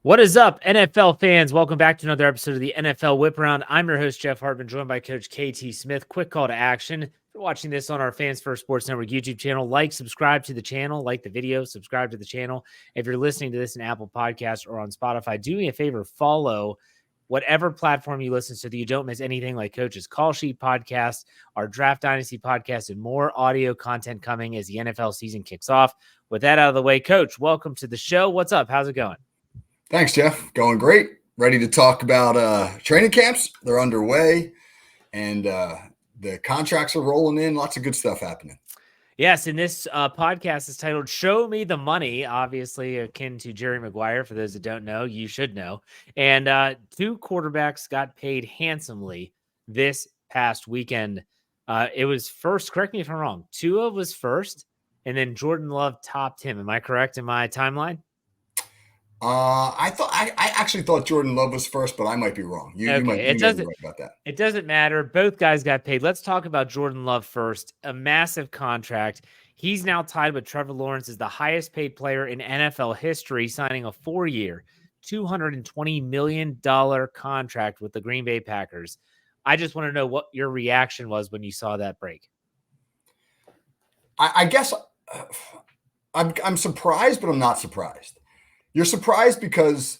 What is up, NFL fans? Welcome back to another episode of the NFL Whip Around. I'm your host, Jeff Hartman, joined by Coach KT Smith. Quick call to action. If you're watching this on our Fans First Sports Network YouTube channel, subscribe to the channel, like the video, subscribe to the channel. If you're listening to this in Apple Podcasts or on Spotify, do me a favor, follow whatever platform you listen so that you don't miss anything like Coach's Call Sheet podcast, our Draft Dynasty podcast, and more audio content coming as the NFL season kicks off. With that out of the way, Coach, welcome to the show. What's up? How's it going? Thanks, Jeff. Going great. Ready to talk about training camps. They're underway, and the contracts are rolling in. Lots of good stuff happening. Yes, and this podcast is titled Show Me the Money, obviously akin to Jerry Maguire. For those that don't know, you should know. And two quarterbacks got paid handsomely this past weekend. It was first, correct me if I'm wrong, Tua was first, and then Jordan Love topped him. Am I correct in my timeline? I actually thought Jordan Love was first, but I might be wrong. You might be right about that. It doesn't matter. Both guys got paid. Let's talk about Jordan Love first. A massive contract. He's now tied with Trevor Lawrence as the highest paid player in NFL history, signing a 4-year, $220 million contract with the Green Bay Packers. I just want to know what your reaction was when you saw that break. I guess I'm surprised, but I'm not surprised. You're surprised because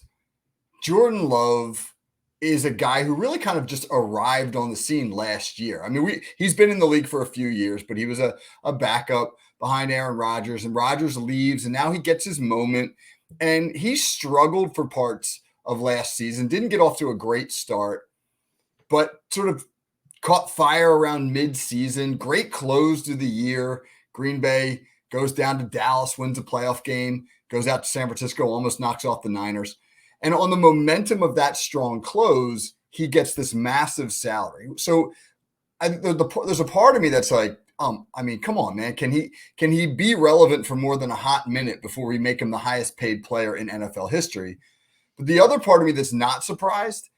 Jordan Love is a guy who really kind of just arrived on the scene last year. I mean, he's been in the league for a few years, but he was a backup behind Aaron Rodgers, and Rodgers leaves, and now he gets his moment. And he struggled for parts of last season, didn't get off to a great start, but sort of caught fire around mid-season. Great close to the year. Green Bay goes down to Dallas, wins a playoff game, goes out to San Francisco, almost knocks off the Niners. And on the momentum of that strong close, he gets this massive salary. So there's a part of me that's like, I mean, come on, man. Can he be relevant for more than a hot minute before we make him the highest paid player in NFL history? But the other part of me that's not surprised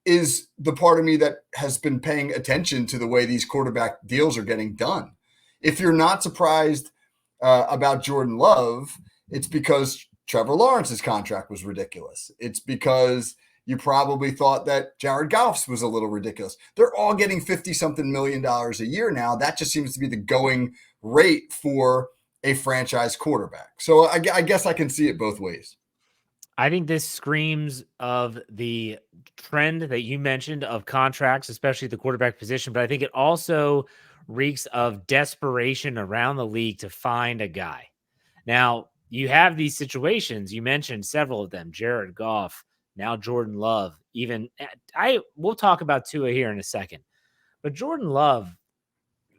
is the part of me that has been paying attention to the way these quarterback deals are getting done. If you're not surprised about Jordan Love, it's because Trevor Lawrence's contract was ridiculous. It's because you probably thought that Jared Goff's was a little ridiculous. They're all getting $50-something million a year now. That just seems to be the going rate for a franchise quarterback. So I guess I can see it both ways. I think this screams of the trend that you mentioned of contracts, especially the quarterback position, but I think it also reeks of desperation around the league to find a guy. Now, you have these situations. You mentioned several of them, Jared Goff, now Jordan Love. We'll talk about Tua here in a second. But Jordan Love,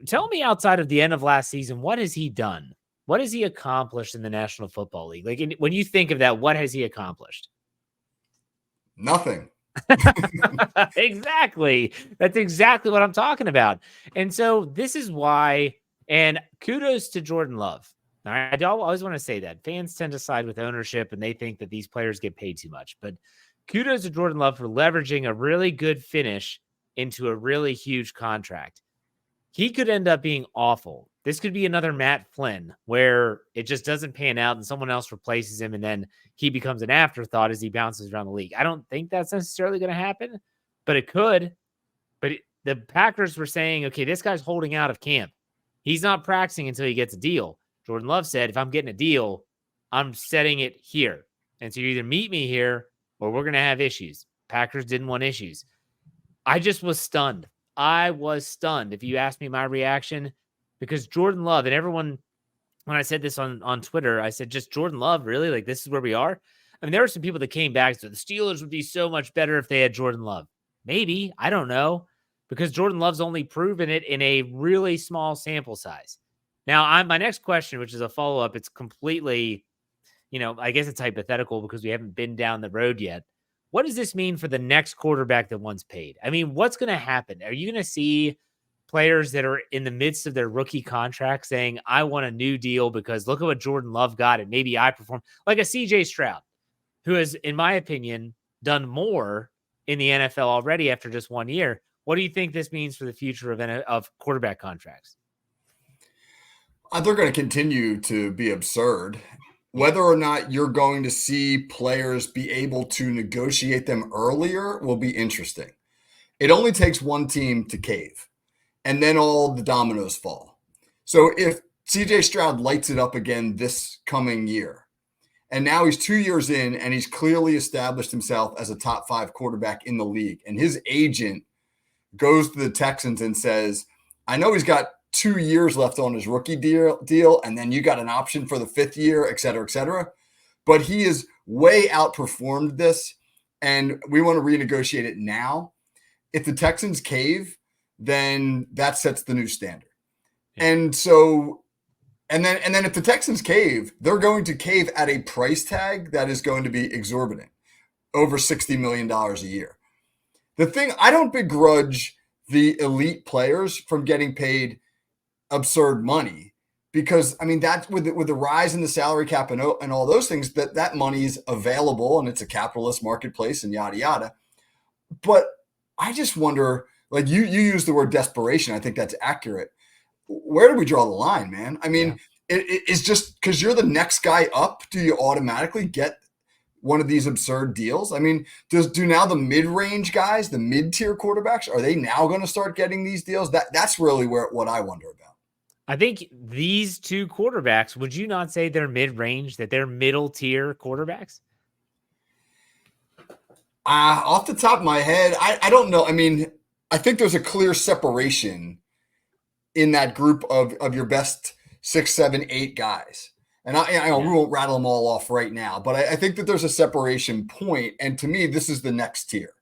tell me outside of the end of last season, what has he done? What has he accomplished in the National Football League? Like when you think of that, what has he accomplished? Nothing. Exactly. That's exactly what I'm talking about. And so this is why, and kudos to Jordan Love. All right. I always want to say that fans tend to side with ownership and they think that these players get paid too much. But kudos to Jordan Love for leveraging a really good finish into a really huge contract. He could end up being awful. This could be another Matt Flynn where it just doesn't pan out and someone else replaces him and then he becomes an afterthought as he bounces around the league. I don't think that's necessarily going to happen, but it could. But the Packers were saying, okay, this guy's holding out of camp. He's not practicing until he gets a deal. Jordan Love said, if I'm getting a deal, I'm setting it here. And so you either meet me here or we're going to have issues. Packers didn't want issues. I just was stunned. I was stunned, if you ask me my reaction, because Jordan Love and everyone, when I said this on Twitter, I said, just Jordan Love, really? Like, this is where we are? I mean, there were some people that came back and said the Steelers would be so much better if they had Jordan Love. Maybe. I don't know. Because Jordan Love's only proven it in a really small sample size. Now, my next question, which is a follow-up, it's completely, I guess it's hypothetical because we haven't been down the road yet. What does this mean for the next quarterback that wants paid? I mean, what's going to happen? Are you going to see players that are in the midst of their rookie contract saying, I want a new deal because look at what Jordan Love got and maybe I perform? Like a CJ Stroud, who has, in my opinion, done more in the NFL already after just 1 year. What do you think this means for the future of quarterback contracts? They're going to continue to be absurd. Whether or not you're going to see players be able to negotiate them earlier will be interesting. It only takes one team to cave, and then all the dominoes fall. So if CJ Stroud lights it up again this coming year, and now he's 2 years in and he's clearly established himself as a top 5 quarterback in the league, and his agent goes to the Texans and says, I know he's got 2 years left on his rookie deal, and then you got an option for the 5th year, et cetera, et cetera. But he has way outperformed this, and we want to renegotiate it now. If the Texans cave, then that sets the new standard. Yeah. And then if the Texans cave, they're going to cave at a price tag that is going to be exorbitant, over $60 million a year. The thing, I don't begrudge the elite players from getting paid absurd money, because I mean, that's with the rise in the salary cap and all those things, that money is available and it's a capitalist marketplace and yada yada. But I just wonder, like you use the word desperation. I think that's accurate. Where do we draw the line, man? I mean, it's just because you're the next guy up, do you automatically get one of these absurd deals? I mean, do now the mid-range guys, the mid-tier quarterbacks, are they now going to start getting these deals? That's really what I wonder about. I think these two quarterbacks, would you not say they're mid-range, that they're middle-tier quarterbacks? Off the top of my head, I don't know. I mean, I think there's a clear separation in that group of your best 6, 7, 8 guys. And I we won't rattle them all off right now, but I think that there's a separation point. And to me, this is the next tier.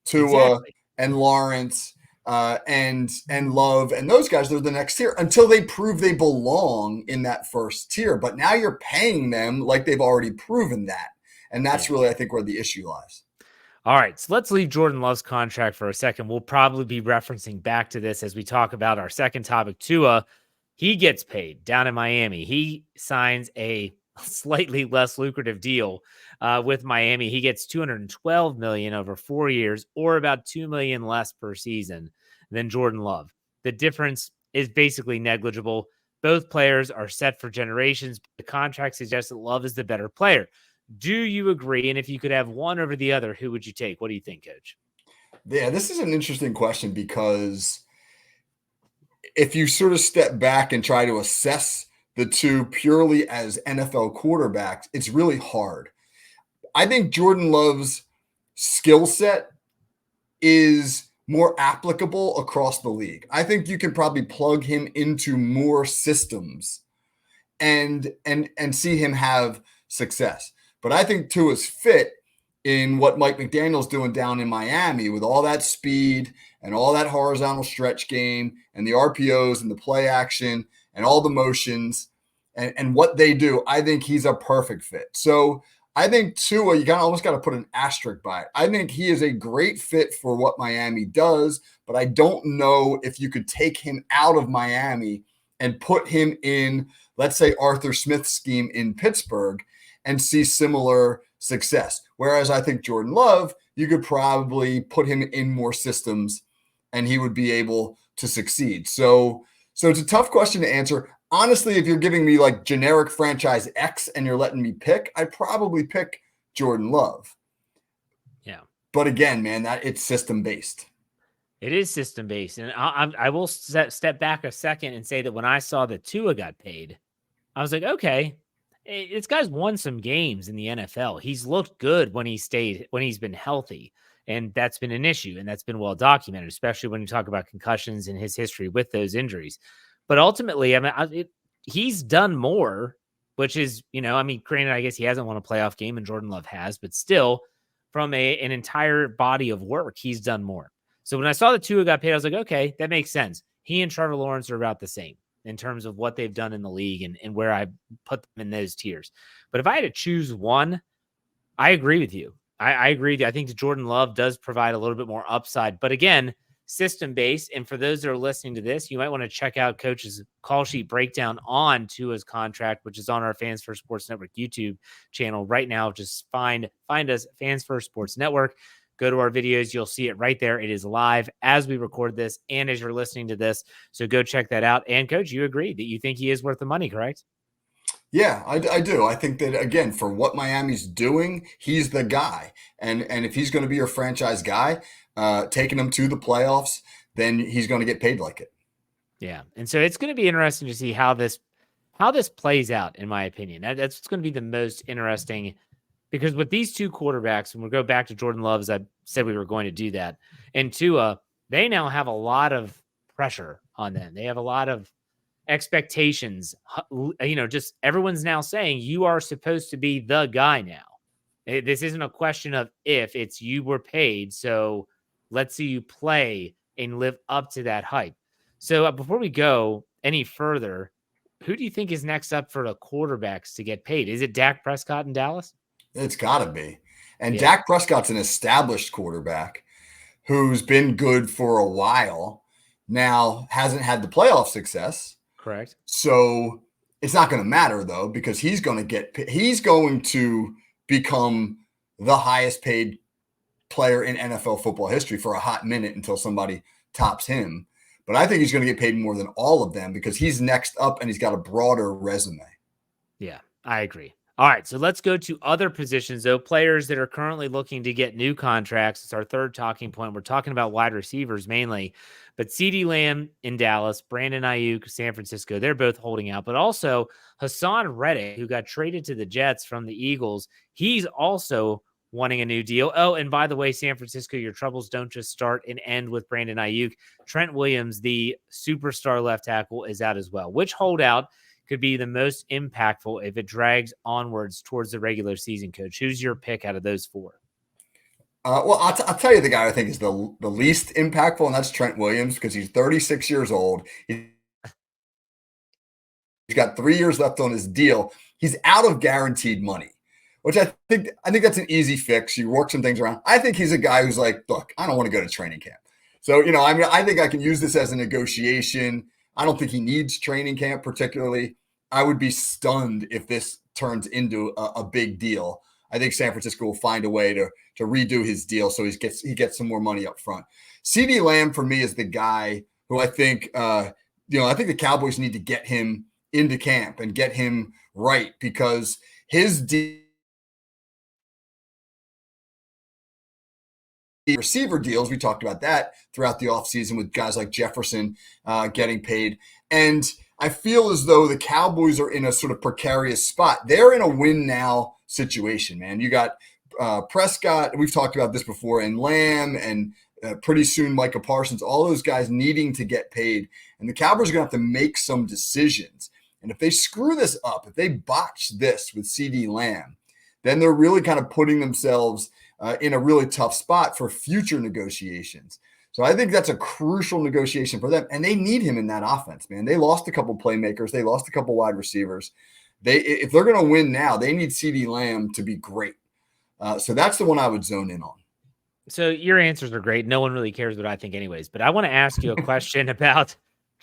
Tua and Lawrence and Love and those guys, they're the next tier until they prove they belong in that first tier. But now you're paying them like they've already proven that. And that's really, I think, where the issue lies. All right, so let's leave Jordan Love's contract for a second. We'll probably be referencing back to this as we talk about our second topic, Tua. He gets paid down in Miami. He signs a slightly less lucrative deal with Miami. He gets $212 million over 4 years, or about $2 million less per season than Jordan Love. The difference is basically negligible. Both players are set for generations. The contract suggests that Love is the better player. Do you agree? And if you could have one over the other, who would you take? What do you think, Coach? Yeah, this is an interesting question, because if you sort of step back and try to assess the two purely as NFL quarterbacks, it's really hard. I think Jordan Love's skill set is more applicable across the league. I think you can probably plug him into more systems and see him have success. But I think Tua's fit in what Mike McDaniel's doing down in Miami with all that speed and all that horizontal stretch game and the RPOs and the play action and all the motions and what they do. I think he's a perfect fit. So I think Tua, you almost got to put an asterisk by it. I think he is a great fit for what Miami does, but I don't know if you could take him out of Miami and put him in, let's say, Arthur Smith's scheme in Pittsburgh and see similar success. Whereas I think Jordan Love, you could probably put him in more systems and he would be able to succeed. So it's a tough question to answer. Honestly, if you're giving me like generic franchise X and you're letting me pick, I'd probably pick Jordan Love. Yeah. But again, man, it's system-based. It is system-based. And I will step back a second and say that when I saw that Tua got paid, I was like, okay, this guy's won some games in the NFL. He's looked good when he's been healthy. And that's been an issue. And that's been well documented, especially when you talk about concussions and his history with those injuries. But ultimately, I mean, he's done more, which is, granted, I guess he hasn't won a playoff game and Jordan Love has, but still from an entire body of work, he's done more. So when I saw the Tua got paid, I was like, okay, that makes sense. He and Trevor Lawrence are about the same in terms of what they've done in the league and where I put them in those tiers. But if I had to choose one, I agree with you. I agree with you. I think that Jordan Love does provide a little bit more upside. But again, system-based. And for those that are listening to this, you might want to check out Coach's call sheet breakdown on Tua's contract, which is on our Fans First Sports Network YouTube channel right now. Just find us, Fans First Sports Network. Go to our videos. You'll see it right there. It is live as we record this and as you're listening to this. So go check that out. And Coach, you agree that you think he is worth the money, correct? Yeah, I do. I think that, again, for what Miami's doing, he's the guy. And if he's going to be your franchise guy, taking them to the playoffs, then he's going to get paid like it. Yeah. And so it's going to be interesting to see how this plays out, in my opinion. That's going to be the most interesting, because with these two quarterbacks, and we'll go back to Jordan Love, as I said we were going to do that, and Tua, they now have a lot of pressure on them. They have a lot of expectations. Just everyone's now saying you are supposed to be the guy now. This isn't a question of if, it's you were paid. So let's see you play and live up to that hype. So before we go any further, who do you think is next up for the quarterbacks to get paid? Is it Dak Prescott in Dallas? It's got to be. And Yeah, Dak Prescott's an established quarterback who's been good for a while, now hasn't had the playoff success. correct. So it's not going to matter, though, because he's going to become the highest paid player in NFL football history for a hot minute until somebody tops him. But I think he's going to get paid more than all of them because he's next up and he's got a broader resume. Yeah, I agree. All right, so let's go to other positions, though. Players that are currently looking to get new contracts. It's our third talking point. We're talking about wide receivers mainly, but CeeDee Lamb in Dallas, Brandon Ayuk, San Francisco, they're both holding out. But also Hassan Reddick, who got traded to the Jets from the Eagles, he's also wanting a new deal. Oh, and by the way, San Francisco, your troubles don't just start and end with Brandon Ayuk. Trent Williams, the superstar left tackle, is out as well. Which holdout could be the most impactful if it drags onwards towards the regular season, Coach? Who's your pick out of those four? Well, I'll tell you the guy I think is the least impactful, and that's Trent Williams because he's 36 years old. He's got 3 years left on his deal. He's out of guaranteed money, which I think that's an easy fix. You work some things around. I think he's a guy who's like, look, I don't want to go to training camp. So, I think I can use this as a negotiation. I don't think he needs training camp particularly. I would be stunned if this turns into a big deal. I think San Francisco will find a way to redo his deal so he gets some more money up front. CeeDee Lamb for me is the guy who I think I think the Cowboys need to get him into camp and get him right because his receiver deals, we talked about that throughout the offseason with guys like Jefferson getting paid. And I feel as though the Cowboys are in a sort of precarious spot. They're in a win now situation, man. You got Prescott, we've talked about this before, and Lamb, and pretty soon Micah Parsons, all those guys needing to get paid. And the Cowboys are going to have to make some decisions. And if they screw this up, if they botch this with CeeDee Lamb, then they're really kind of putting themselves in a really tough spot for future negotiations. So I think that's a crucial negotiation for them. And they need him in that offense, man. They lost a couple playmakers. They lost a couple wide receivers. If they're going to win now, they need CeeDee Lamb to be great. So that's the one I would zone in on. So your answers are great. No one really cares what I think anyways, but I want to ask you a question about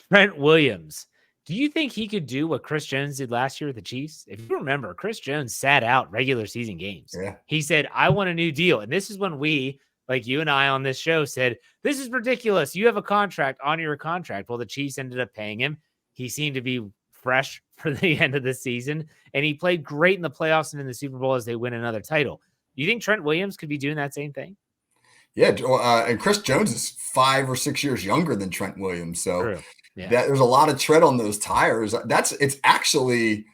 Trent Williams. Do you think he could do what Chris Jones did last year with the Chiefs? If you remember, Chris Jones sat out regular season games. Yeah. He said, I want a new deal. And this is when we, like you and I on this show, said, this is ridiculous. You have a contract, honor your contract. Well, the Chiefs ended up paying him. He seemed to be fresh for the end of the season, and he played great in the playoffs and in the Super Bowl as they win another title. Do you think Trent Williams could be doing that same thing? Yeah, and Chris Jones is 5 or 6 years younger than Trent Williams. So yeah, there's a lot of tread on those tires. It's actually,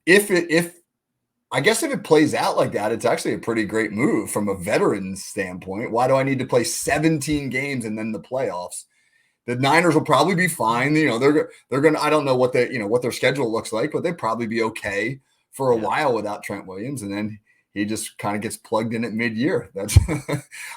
if it plays out like that, it's actually a pretty great move from a veteran standpoint. Why do I need to play 17 games and then the playoffs? The Niners will probably be fine. They're going to, I don't know what what their schedule looks like, but they'd probably be okay for a while without Trent Williams. And then he just kind of gets plugged in at mid-year. That's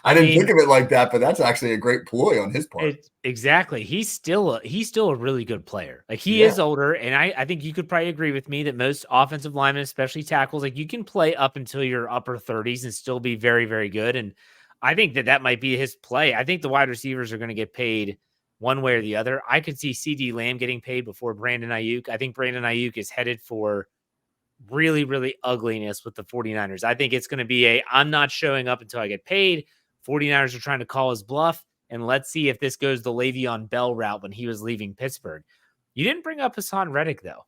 I didn't think of it like that, but that's actually a great ploy on his part. Exactly. He's still a really good player. Like he is older, and I think you could probably agree with me that most offensive linemen, especially tackles, like you can play up until your upper 30s and still be very, very good. And I think that might be his play. I think the wide receivers are going to get paid one way or the other. I could see CeeDee Lamb getting paid before Brandon Ayuk. I think Brandon Ayuk is headed for really, really ugliness with the 49ers. I think it's going to be I'm not showing up until I get paid. 49ers are trying to call his bluff, and let's see if this goes the Le'Veon Bell route when he was leaving Pittsburgh. You didn't bring up Hassan Reddick, though.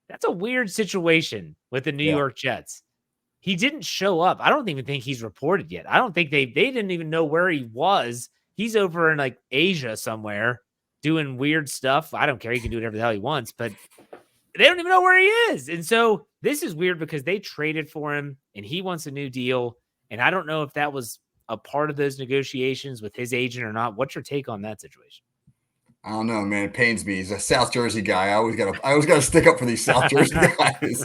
That's a weird situation with the New Yeah. York Jets. He didn't show up. I don't even think he's reported yet. I don't think they didn't even know where he was. He's over in like Asia somewhere doing weird stuff. I don't care. He can do whatever the hell he wants, but they don't even know where he is. And so this is weird because they traded for him and he wants a new deal. And I don't know if that was a part of those negotiations with his agent or not. What's your take on that situation? I don't know, man. It pains me. He's a South Jersey guy. I always gotta stick up for these South Jersey guys.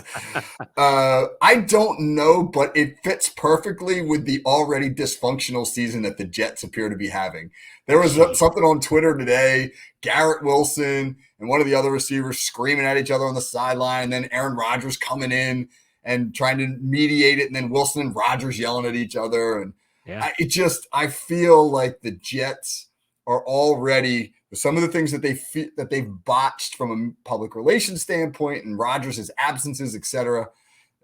I don't know, but it fits perfectly with the already dysfunctional season that the Jets appear to be having. There was something on Twitter today. Garrett Wilson and one of the other receivers screaming at each other on the sideline, and then Aaron Rodgers coming in and trying to mediate it, and then Wilson and Rodgers yelling at each other. And Yeah. I feel like the Jets are already some of the things that they've botched from a public relations standpoint and Rodgers' absences, et cetera.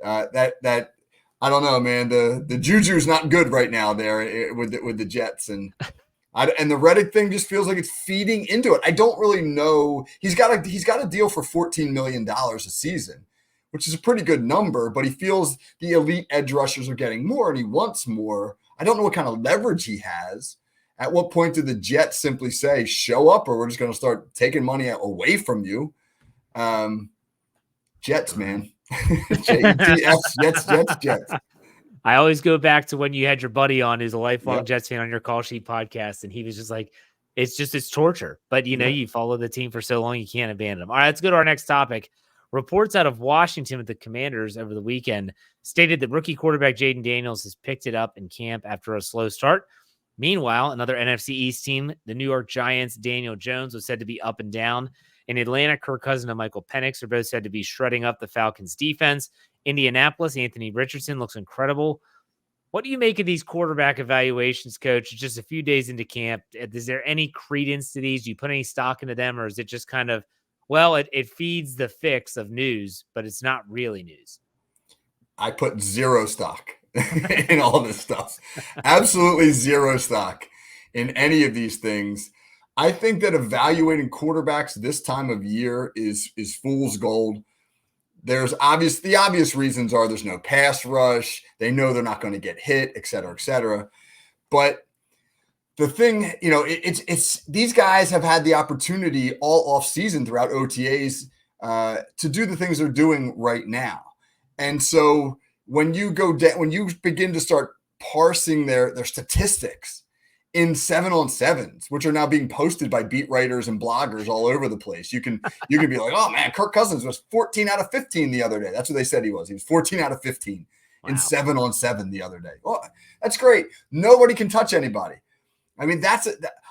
That I don't know, man. The juju's not good right now there with the Jets, and the Reddick thing just feels like it's feeding into it. I don't really know. He's got a deal for $14 million a season, which is a pretty good number, but he feels the elite edge rushers are getting more and he wants more. I don't know what kind of leverage he has. At what point did the Jets simply say, show up or we're just going to start taking money away from you? Jets, man. Jets. I always go back to when you had your buddy on who's a lifelong Yep. Jets fan on your Call Sheet podcast, and he was just like, it's torture. But, you follow the team for so long, you can't abandon them. All right, let's go to our next topic. Reports out of Washington with the Commanders over the weekend stated that rookie quarterback Jaden Daniels has picked it up in camp after a slow start. Meanwhile, another NFC East team, the New York Giants, Daniel Jones, was said to be up and down. In Atlanta, Kirk Cousins and Michael Penix are both said to be shredding up the Falcons' defense. Indianapolis, Anthony Richardson looks incredible. What do you make of these quarterback evaluations, Coach? Just a few days into camp. Is there any credence to these? Do you put any stock into them, or is it just kind of, well, it feeds the fix of news, but it's not really news? I put zero stock in all this stuff. Absolutely zero stock in any of these things. I think that evaluating quarterbacks this time of year is fool's gold. There's the obvious reasons are there's no pass rush. They know they're not going to get hit, et cetera, et cetera. But the thing, it's these guys have had the opportunity all off season throughout OTAs to do the things they're doing right now. And so when you begin to start parsing their statistics in 7-on-7s, which are now being posted by beat writers and bloggers all over the place, you can be like, oh man, Kirk Cousins was 14 out of 15 the other day. That's what they said he was. He was 14 out of 15 in 7-on-7 the other day. Well, that's great. Nobody can touch anybody. I mean,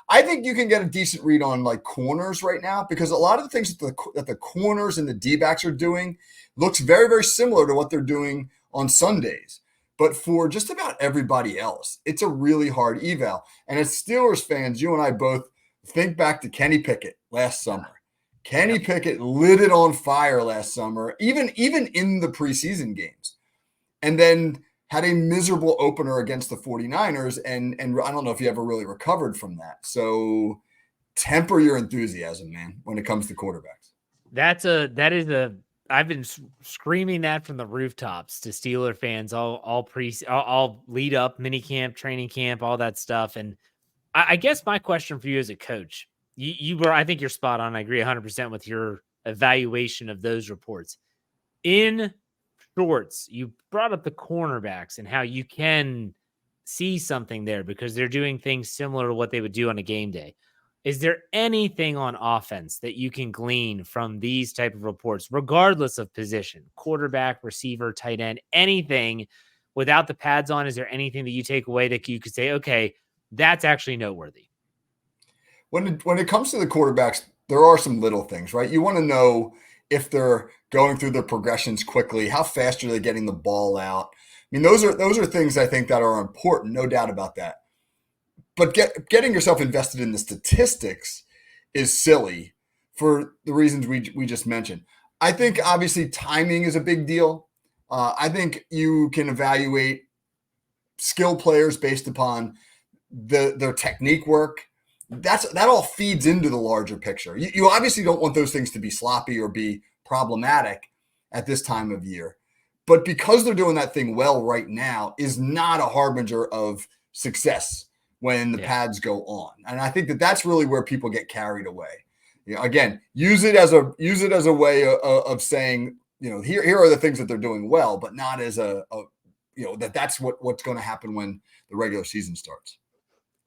I think you can get a decent read on like corners right now because a lot of the things that the corners and the D-backs are doing looks very, very similar to what they're doing on Sundays. But for just about everybody else, it's a really hard eval. And as Steelers fans, you and I both think back to Kenny Pickett last summer. Kenny Pickett lit it on fire last summer, even in the preseason games. And then had a miserable opener against the 49ers, and I don't know if he ever really recovered from that. So temper your enthusiasm, man, when it comes to quarterbacks. I've been screaming that from the rooftops to Steeler fans all lead up mini camp, training camp, all that stuff. And I guess my question for you as a coach, I think you're spot on. I agree 100% with your evaluation of those reports. In shorts, you brought up the cornerbacks and how you can see something there because they're doing things similar to what they would do on a game day. Is there anything on offense that you can glean from these type of reports, regardless of position, quarterback, receiver, tight end, anything without the pads on? Is there anything that you take away that you could say, okay, that's actually noteworthy? When it comes to the quarterbacks, there are some little things, right? You want to know if they're going through the progressions quickly, how fast are they getting the ball out? I mean, those are things I think that are important, no doubt about that. But getting yourself invested in the statistics is silly for the reasons we just mentioned. I think obviously timing is a big deal. I think you can evaluate skill players based upon their technique work. That all feeds into the larger picture. You obviously don't want those things to be sloppy or be problematic, at this time of year. But because they're doing that thing well right now is not a harbinger of success when the pads go on. And I think that that's really where people get carried away. Again, use it as a way of saying, here are the things that they're doing well, but not as that's what's going to happen when the regular season starts.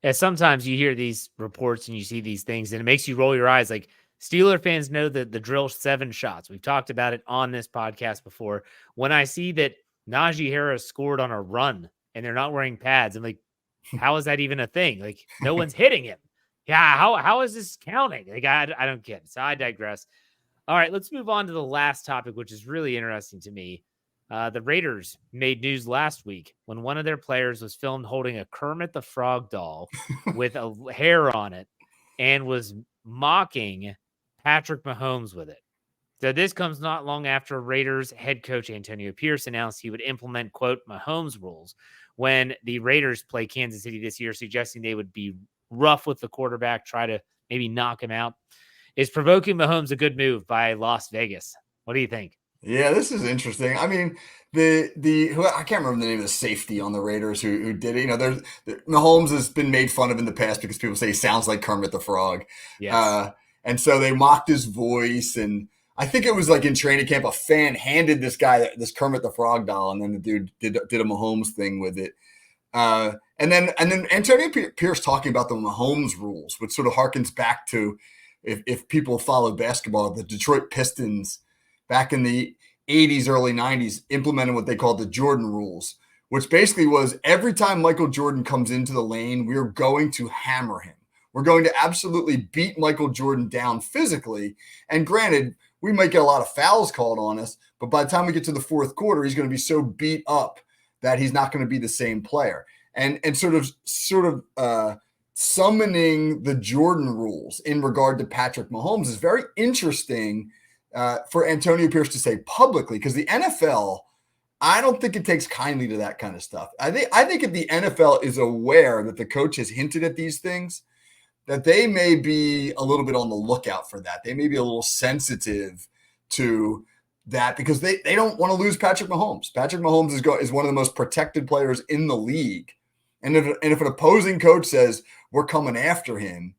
Yeah, sometimes you hear these reports and you see these things and it makes you roll your eyes. Like, Steeler fans know that the drill 7 shots. We've talked about it on this podcast before. When I see that Najee Harris scored on a run and they're not wearing pads, I'm like, how is that even a thing? Like, no one's hitting him. Yeah, how is this counting? Like, I don't get it. So I digress. All right, let's move on to the last topic, which is really interesting to me. The Raiders made news last week when one of their players was filmed holding a Kermit the Frog doll with a hair on it and was mocking Patrick Mahomes with it. So this comes not long after Raiders head coach Antonio Pierce announced he would implement, quote, Mahomes rules when the Raiders play Kansas City this year, suggesting they would be rough with the quarterback, try to maybe knock him out. Is provoking Mahomes a good move by Las Vegas? What do you think? Yeah, this is interesting. I mean, I can't remember the name of the safety on the Raiders who did it. Mahomes has been made fun of in the past because people say he sounds like Kermit the Frog. Yes. And so they mocked his voice, and I think it was like in training camp, a fan handed this guy this Kermit the Frog doll, and then the dude did a Mahomes thing with it. And then Antonio Pierce talking about the Mahomes rules, which sort of harkens back to if people follow basketball, the Detroit Pistons back in the 80s, early 90s, implemented what they called the Jordan rules, which basically was every time Michael Jordan comes into the lane, we're going to hammer him. We're going to absolutely beat Michael Jordan down physically. And granted, we might get a lot of fouls called on us, but by the time we get to the fourth quarter, he's going to be so beat up that he's not going to be the same player. And sort of summoning the Jordan rules in regard to Patrick Mahomes is very interesting for Antonio Pierce to say publicly, because the NFL, I don't think it takes kindly to that kind of stuff. I think if the NFL is aware that the coach has hinted at these things, that they may be a little bit on the lookout for that. They may be a little sensitive to that because they don't want to lose Patrick Mahomes. Patrick Mahomes is one of the most protected players in the league. And if an opposing coach says, we're coming after him,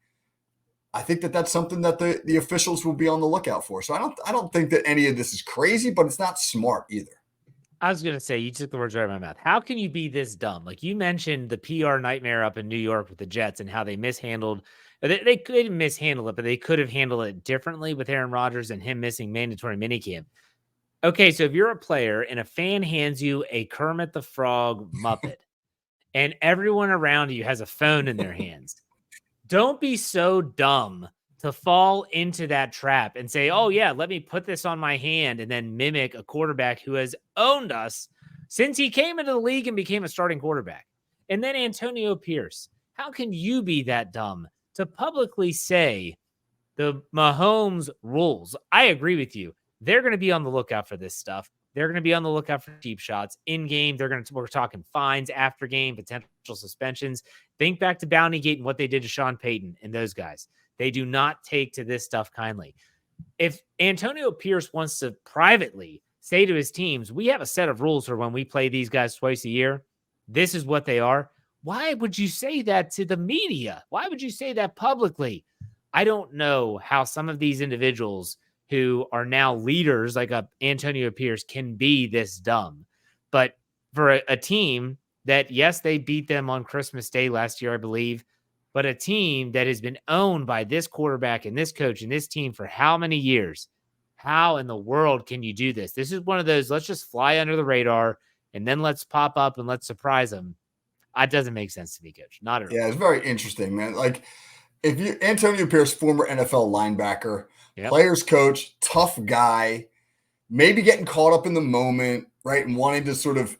I think that's something that the officials will be on the lookout for. So I don't think that any of this is crazy, but it's not smart either. I was going to say, you took the words right out of my mouth. How can you be this dumb? Like, you mentioned the PR nightmare up in New York with the Jets and how they mishandled. They couldn't mishandle it, but they could have handled it differently with Aaron Rodgers and him missing mandatory minicamp. Okay, so if you're a player and a fan hands you a Kermit the Frog Muppet and everyone around you has a phone in their hands, don't be so dumb to fall into that trap and say, oh, yeah, let me put this on my hand and then mimic a quarterback who has owned us since he came into the league and became a starting quarterback. And then Antonio Pierce, how can you be that dumb to publicly say the Mahomes rules? I agree with you. They're going to be on the lookout for this stuff. They're going to be on the lookout for cheap shots in game. We're talking fines after game, potential suspensions. Think back to Bountygate and what they did to Sean Payton and those guys. They do not take to this stuff kindly. If Antonio Pierce wants to privately say to his teams, we have a set of rules for when we play these guys twice a year, this is what they are. Why would you say that to the media? Why would you say that publicly? I don't know how some of these individuals who are now leaders like Antonio Pierce can be this dumb. But for a team that, yes, they beat them on Christmas Day last year, I believe, but a team that has been owned by this quarterback and this coach and this team for how many years? How in the world can you do this? This is one of those, let's just fly under the radar and then let's pop up and let's surprise them. It doesn't make sense to me, Coach. Not at all. Yeah, it's very interesting, man. Like, Antonio Pierce, former NFL linebacker, players coach, tough guy, maybe getting caught up in the moment, right? And wanting to sort of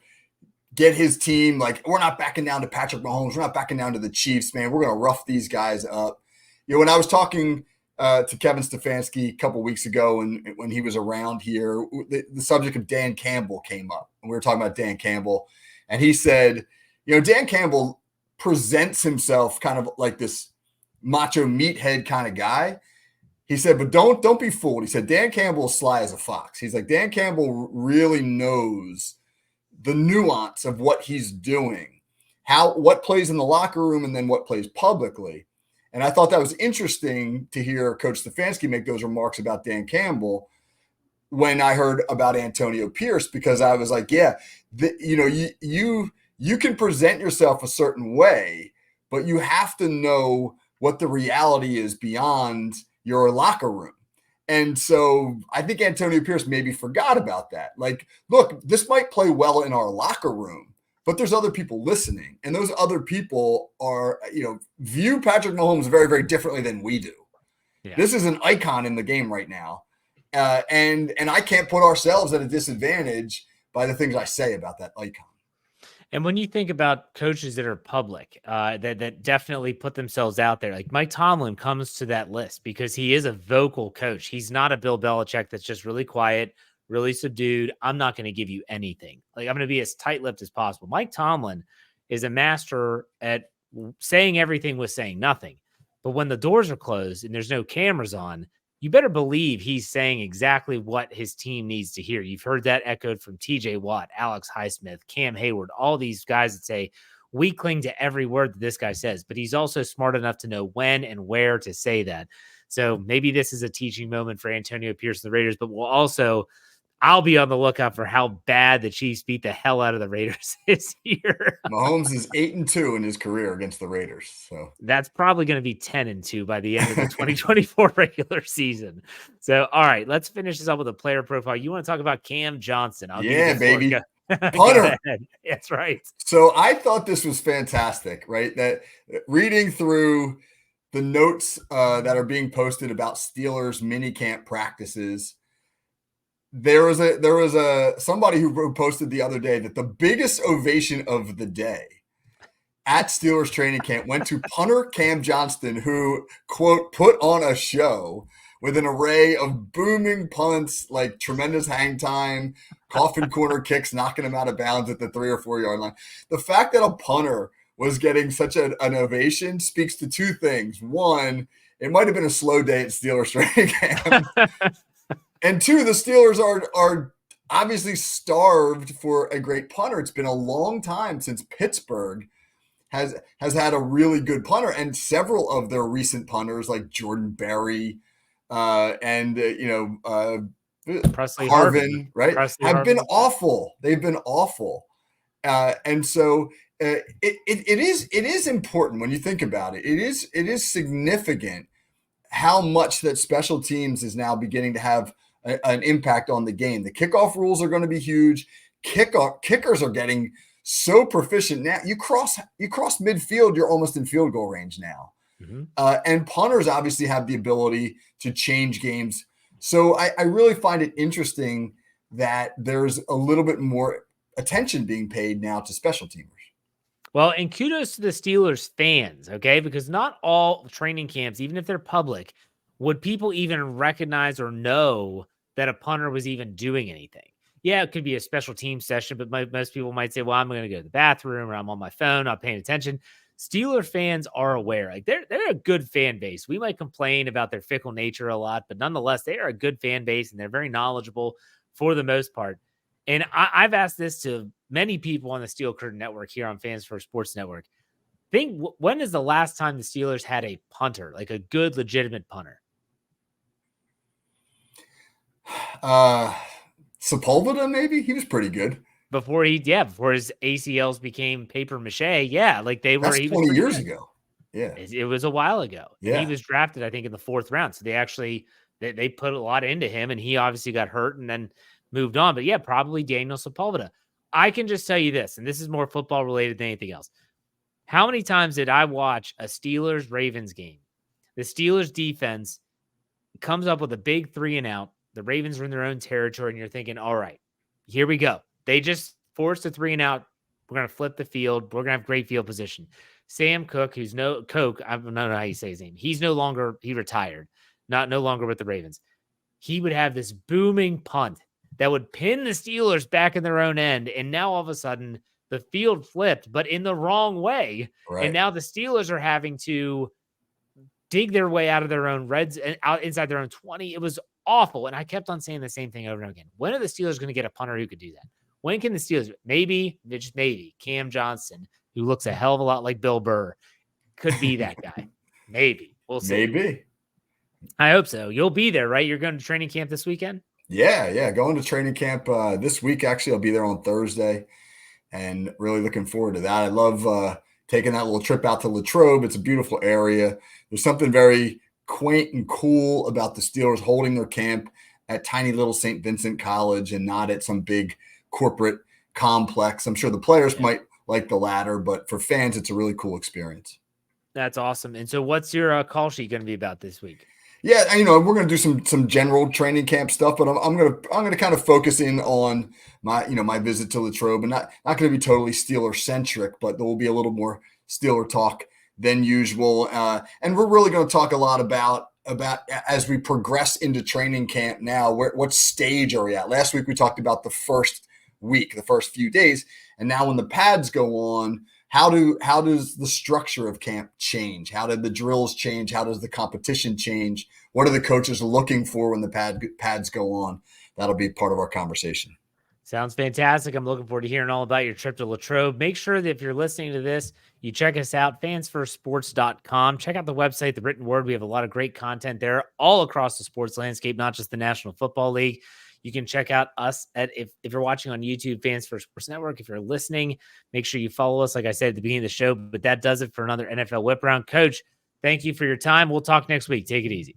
get his team, like, we're not backing down to Patrick Mahomes. We're not backing down to the Chiefs, man. We're going to rough these guys up. When I was talking to Kevin Stefanski a couple weeks ago and when he was around here, the subject of Dan Campbell came up. And we were talking about Dan Campbell. And he said, Dan Campbell presents himself kind of like this macho meathead kind of guy. He said, but don't be fooled. He said, Dan Campbell is sly as a fox. He's like, Dan Campbell really knows the nuance of what he's doing, what plays in the locker room and then what plays publicly. And I thought that was interesting to hear Coach Stefanski make those remarks about Dan Campbell when I heard about Antonio Pierce, because I was like, yeah, you can present yourself a certain way, but you have to know what the reality is beyond your locker room. And so I think Antonio Pierce maybe forgot about that. Like, look, this might play well in our locker room, but there's other people listening. And those other people are, view Patrick Mahomes very, very differently than we do. Yeah. This is an icon in the game right now. And I can't put ourselves at a disadvantage by the things I say about that icon. And when you think about coaches that are public, that definitely put themselves out there, like Mike Tomlin comes to that list because he is a vocal coach. He's not a Bill Belichick that's just really quiet, really subdued. I'm not going to give you anything. Like, I'm going to be as tight-lipped as possible. Mike Tomlin is a master at saying everything with saying nothing. But when the doors are closed and there's no cameras on, you better believe he's saying exactly what his team needs to hear. You've heard that echoed from TJ Watt, Alex Highsmith, Cam Hayward, all these guys that say, we cling to every word that this guy says, but he's also smart enough to know when and where to say that. So maybe this is a teaching moment for Antonio Pierce and the Raiders, but I'll be on the lookout for how bad the Chiefs beat the hell out of the Raiders this year. Mahomes is 8-2 in his career against the Raiders. So that's probably going to be 10-2 by the end of the 2024 regular season. So, all right, let's finish this up with a player profile. You want to talk about Cam Johnson? Yeah, baby. Punter. That's right. So I thought this was fantastic, right? That reading through the notes that are being posted about Steelers minicamp practices, there was somebody who posted the other day that the biggest ovation of the day at Steelers training camp went to punter Cam Johnston, who, quote, put on a show with an array of booming punts, like tremendous hang time, coffin corner kicks, knocking him out of bounds at the 3 or 4 yard line. The fact that a punter was getting such an ovation speaks to two things. One, it might have been a slow day at Steelers training camp. And two, the Steelers are obviously starved for a great punter. It's been a long time since Pittsburgh has had a really good punter, and several of their recent punters, like Jordan Berry and Presley Harvin, right, Presley have Harvin. Been awful. They've been awful, and so it is important when you think about it. It is significant how much that special teams is now beginning to have an impact on the game. The kickoff rules are going to be huge. Kickers are getting so proficient now. You cross midfield, you're almost in field goal range now. Mm-hmm. And punters obviously have the ability to change games. So I really find it interesting that there's a little bit more attention being paid now to special teamers. Well, and kudos to the Steelers fans, okay? Because not all training camps, even if they're public, would people even recognize or know that a punter was even doing anything. Yeah, it could be a special team session, but most people might say, well, I'm going to go to the bathroom or I'm on my phone, not paying attention. Steeler fans are aware. Like they're a good fan base. We might complain about their fickle nature a lot, but nonetheless, they are a good fan base and they're very knowledgeable for the most part. And I've asked this to many people on the Steel Curtain Network here on Fans First Sports Network. Think, when is the last time the Steelers had a punter, like a good, legitimate punter? Sepulveda, maybe? He was pretty good. Before his ACLs became paper mache. Yeah, like they were. That's 20 years ago. Yeah. It was a while ago. Yeah. And he was drafted, I think, in the 4th round. So they put a lot into him, and he obviously got hurt and then moved on. But yeah, probably Daniel Sepulveda. I can just tell you this, and this is more football related than anything else. How many times did I watch a Steelers-Ravens game? The Steelers defense comes up with a big 3-and-out. The Ravens are in their own territory, and you're thinking, all right, here we go. They just forced a 3-and-out. We're going to flip the field. We're going to have great field position. Sam Cook, I don't know how you say his name. He retired, no longer with the Ravens. He would have this booming punt that would pin the Steelers back in their own end. And now all of a sudden the field flipped, but in the wrong way. Right. And now the Steelers are having to dig their way out of their own reds and out inside their own 20. It was awful. And I kept on saying the same thing over and over again. When are the Steelers going to get a punter who could do that? When can the Steelers, maybe, just maybe, Cam Johnson, who looks a hell of a lot like Bill Burr, could be that guy. Maybe. We'll see. Maybe. I hope so. You'll be there, right? You're going to training camp this weekend? Yeah. Going to training camp this week. Actually, I'll be there on Thursday and really looking forward to that. I love taking that little trip out to Latrobe. It's a beautiful area. There's something very quaint and cool about the Steelers holding their camp at tiny little St. Vincent College and not at some big corporate complex. I'm sure the players might like the latter, but for fans, it's a really cool experience. That's awesome. And so what's your call sheet going to be about this week? Yeah, we're going to do some general training camp stuff, but I'm going to kind of focus in on my visit to Latrobe, and not going to be totally Steeler centric, but there will be a little more Steeler talk than usual. And we're really going to talk a lot about as we progress into training camp now, what stage are we at? Last week we talked about the first week, the first few days, and now when the pads go on, how does the structure of camp change? How did the drills change? How does the competition change? What are the coaches looking for when the pads go on? That'll be part of our conversation. Sounds fantastic. I'm looking forward to hearing all about your trip to Latrobe. Make sure that if you're listening to this, you check us out, fansfirstsports.com. Check out the website, The Written Word. We have a lot of great content there all across the sports landscape, not just the National Football League. You can check out us at, if you're watching on YouTube, Fans First Sports Network. If you're listening, make sure you follow us, like I said at the beginning of the show. But that does it for another NFL Whip Round. Coach, thank you for your time. We'll talk next week. Take it easy.